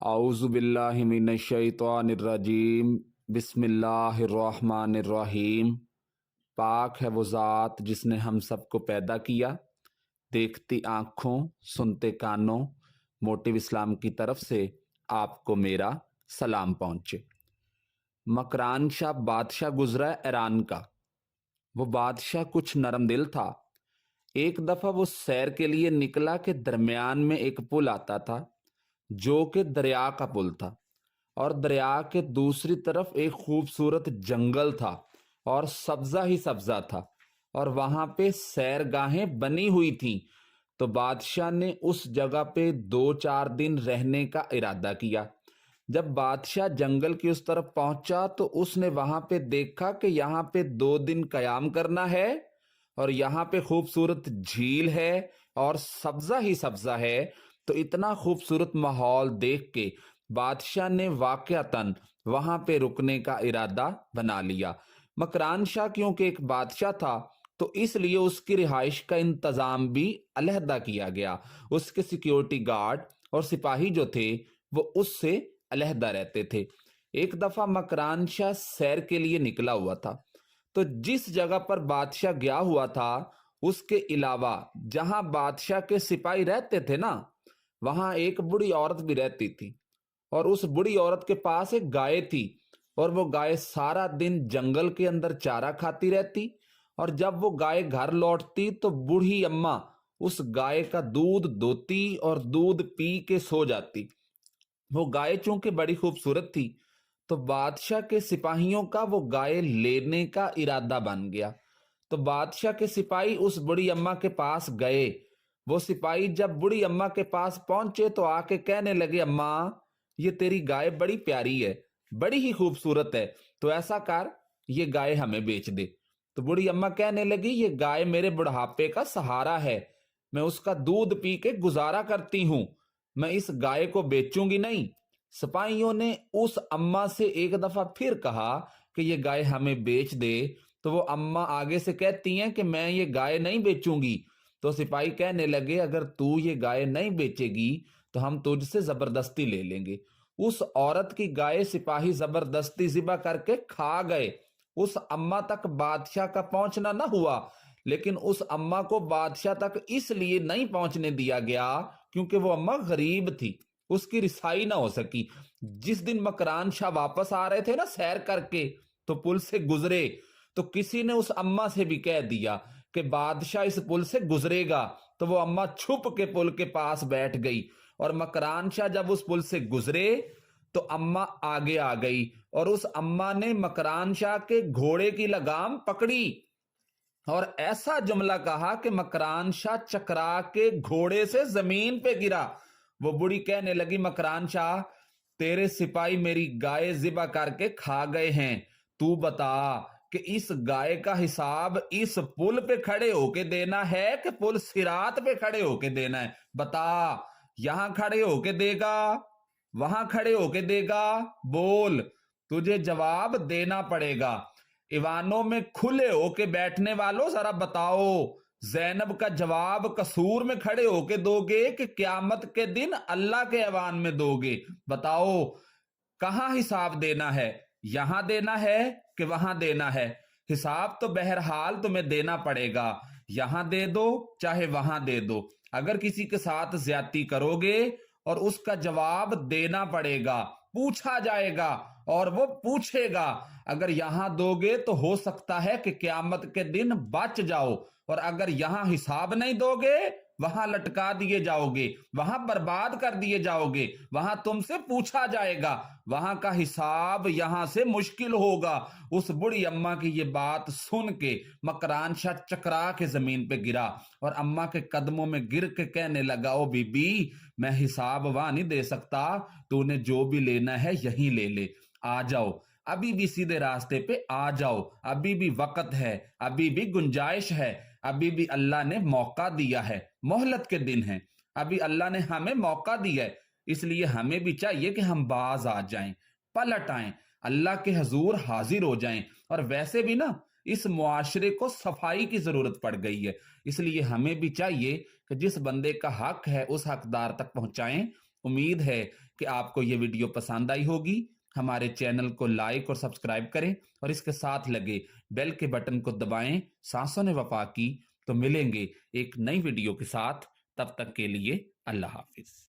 اعوذ باللہ من الشیطان الرجیم بسم اللہ الرحمن الرحیم۔ پاک ہے وہ ذات جس نے ہم سب کو پیدا کیا، دیکھتی آنکھوں سنتے کانوں۔ موٹیو اسلام کی طرف سے آپ کو میرا سلام پہنچے۔ مکران شاہ بادشاہ گزرا ایران کا۔ وہ بادشاہ کچھ نرم دل تھا۔ ایک دفعہ وہ سیر کے لیے نکلا کہ درمیان میں ایک پل آتا تھا جو کہ دریا کا پل تھا، اور دریا کے دوسری طرف ایک خوبصورت جنگل تھا اور سبزہ ہی سبزہ تھا، اور وہاں پہ سیر گاہیں بنی ہوئی تھیں۔ تو بادشاہ نے اس جگہ پہ 2-4 دن رہنے کا ارادہ کیا۔ جب بادشاہ جنگل کی اس طرف پہنچا تو اس نے وہاں پہ دیکھا کہ یہاں پہ 2 دن قیام کرنا ہے، اور یہاں پہ خوبصورت جھیل ہے اور سبزہ ہی سبزہ ہے۔ تو اتنا خوبصورت ماحول دیکھ کے بادشاہ نے واقعتاً وہاں پہ رکنے کا ارادہ بنا لیا۔ مکران شاہ کیونکہ ایک بادشاہ تھا تو اس لیے اس کی رہائش کا انتظام بھی علیحدہ کیا گیا۔ اس کے سیکیورٹی گارڈ اور سپاہی جو تھے وہ اس سے علیحدہ رہتے تھے۔ ایک دفعہ مکران شاہ سیر کے لیے نکلا ہوا تھا، تو جس جگہ پر بادشاہ گیا ہوا تھا اس کے علاوہ جہاں بادشاہ کے سپاہی رہتے تھے نا، وہاں ایک بڑی عورت بھی رہتی تھی، اور اس بڑی عورت کے پاس ایک گائے تھی، اور وہ گائے سارا دن جنگل کے اندر چارہ کھاتی رہتی، اور جب وہ گائے گھر لوٹتی تو بوڑھی اماں اس گائے کا دودھ دوتی اور دودھ پی کے سو جاتی۔ وہ گائے چونکہ بڑی خوبصورت تھی تو بادشاہ کے سپاہیوں کا وہ گائے لینے کا ارادہ بن گیا۔ تو بادشاہ کے سپاہی اس بڑی اماں کے پاس گئے۔ وہ سپاہی جب بڑی اماں کے پاس پہنچے تو آ کے کہنے لگے، اماں یہ تیری گائے بڑی پیاری ہے، بڑی ہی خوبصورت ہے، تو ایسا کر یہ گائے ہمیں بیچ دے۔ تو بڑی اماں کہنے لگی، یہ گائے میرے بڑھاپے کا سہارا ہے، میں اس کا دودھ پی کے گزارا کرتی ہوں، میں اس گائے کو بیچوں گی نہیں۔ سپاہیوں نے اس اماں سے ایک دفعہ پھر کہا کہ یہ گائے ہمیں بیچ دے، تو وہ اماں آگے سے کہتی ہیں کہ میں یہ گائے نہیں بیچوں گی۔ تو سپاہی کہنے لگے، اگر تو یہ گائے نہیں بیچے گی تو ہم تجھ سے زبردستی لے لیں گے۔ اس عورت کی گائے سپاہی زبردستی ذبح کر کے کھا گئے۔ اس اماں تک بادشاہ کا پہنچنا نہ ہوا، لیکن اس اماں کو بادشاہ تک اس لیے نہیں پہنچنے دیا گیا کیونکہ وہ اماں غریب تھی، اس کی رسائی نہ ہو سکی۔ جس دن مکران شاہ واپس آ رہے تھے نا سیر کر کے، تو پل سے گزرے، تو کسی نے اس اماں سے بھی کہہ دیا کہ بادشاہ اس پل سے گزرے گا، تو وہ اماں چھپ کے پل کے پاس بیٹھ گئی، اور مکران شاہ جب اس پل سے گزرے تو اماں آگے آ گئی، اور اس اماں نے مکران شاہ کے گھوڑے کی لگام پکڑی اور ایسا جملہ کہا کہ مکران شاہ چکرا کے گھوڑے سے زمین پہ گرا۔ وہ بڑی کہنے لگی، مکران شاہ تیرے سپاہی میری گائے ذبح کر کے کھا گئے ہیں، تو بتا کہ اس گائے کا حساب اس پل پہ کھڑے ہو کے دینا ہے کہ پل صراط پہ کھڑے ہو کے دینا ہے؟ بتا، یہاں کھڑے ہو کے دے گا، وہاں کھڑے ہو کے دے گا؟ بول، تجھے جواب دینا پڑے گا۔ ایوانوں میں کھلے ہو کے بیٹھنے والوں ذرا بتاؤ، زینب کا جواب قصور میں کھڑے ہو کے دو گے کہ قیامت کے دن اللہ کے ایوان میں دو گے؟ بتاؤ کہاں حساب دینا ہے، یہاں دینا ہے کہ وہاں دینا ہے؟ حساب تو بہرحال تمہیں دینا پڑے گا، یہاں دے دو چاہے وہاں دے دو۔ اگر کسی کے ساتھ زیادتی کرو گے اور اس کا جواب دینا پڑے گا، پوچھا جائے گا اور وہ پوچھے گا، اگر یہاں دو گے تو ہو سکتا ہے کہ قیامت کے دن بچ جاؤ، اور اگر یہاں حساب نہیں دو گے وہاں لٹکا دیے جاؤ گے، وہاں برباد کر دیے جاؤ گے، وہاں تم سے پوچھا جائے گا، وہاں کا حساب یہاں سے مشکل ہوگا۔ اس بڑی اماں کی یہ بات سن کے مکران شاہ چکرا کے زمین پہ گرا، اور اماں کے قدموں میں گر کے کہنے لگا، او بی بی میں حساب وہاں نہیں دے سکتا، تو نے جو بھی لینا ہے یہیں لے لے، آ جاؤ، ابھی بھی سیدھے راستے پہ آ جاؤ، ابھی بھی وقت ہے، ابھی بھی گنجائش ہے، ابھی بھی اللہ نے موقع دیا ہے، مہلت کے دن ہیں، ابھی اللہ نے ہمیں موقع دیا ہے، اس لیے ہمیں بھی چاہیے کہ ہم باز آ جائیں، پلٹ آئیں، اللہ کے حضور حاضر ہو جائیں۔ اور ویسے بھی نا اس معاشرے کو صفائی کی ضرورت پڑ گئی ہے، اس لیے ہمیں بھی چاہیے کہ جس بندے کا حق ہے اس حقدار تک پہنچائیں۔ امید ہے کہ آپ کو یہ ویڈیو پسند آئی ہوگی۔ ہمارے چینل کو لائک اور سبسکرائب کریں اور اس کے ساتھ لگے بیل کے بٹن کو دبائیں۔ سانسوں نے وفا کی۔ تو ملیں گے ایک نئی ویڈیو کے ساتھ، تب تک کے لیے اللہ حافظ۔